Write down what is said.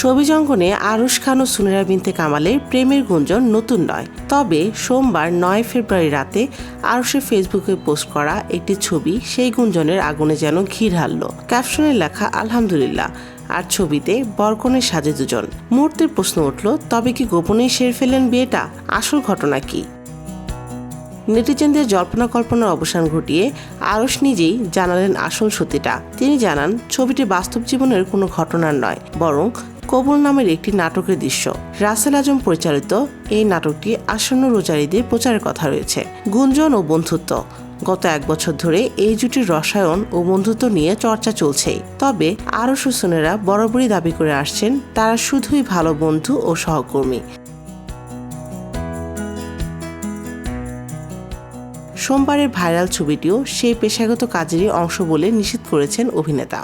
ছবি জঙ্গনে আরশ খান ও সুনেরা বিনতে কামালের প্রেমের গুঞ্জন নতুন নয়। তবে সোমবার 9 ফেব্রুয়ারি রাতে আরশের ফেসবুকে পোস্ট করা একটি ছবি সেই গুঞ্জনের আগুনে যেন ঘি ঢালল। ক্যাপশনে লেখা আলহামদুলিল্লাহ, আর ছবিতে বরকনের সাজে দুজন। মুহূর্তের প্রশ্ন উঠল, তবে কি গোপনেই সেরে ফেললেন বিয়েটা? আসল ঘটনা কি? নেটিজেনদের জল্পনা কল্পনার অবসান ঘটিয়ে আরশ নিজেই জানালেন আসল সত্যিটা। তিনি জানান, ছবিটি বাস্তব জীবনের কোনো ঘটনার নয়, বরং কবুল নামের একটি নাটকের দৃশ্য। রাসেল আজম পরিচালিত এই নাটকটি আসন্ন রোজার ঈদে প্রচারের কথা রয়েছে। গুঞ্জন ও বন্ধুত্ব। গত 1 বছর ধরে এই জুটির রসায়ন ও বন্ধুত্ব নিয়ে চর্চা চলছেই। তবে আরশ ও সুনেরা বরাবরই দাবি করে আসছেন তারা শুধুই ভালো বন্ধু ও সহকর্মী। সোমবারের ভাইরাল ছবিটিও সেই পেশাগত কাজেরই অংশ বলে নিশ্চিত করেছেন অভিনেতা।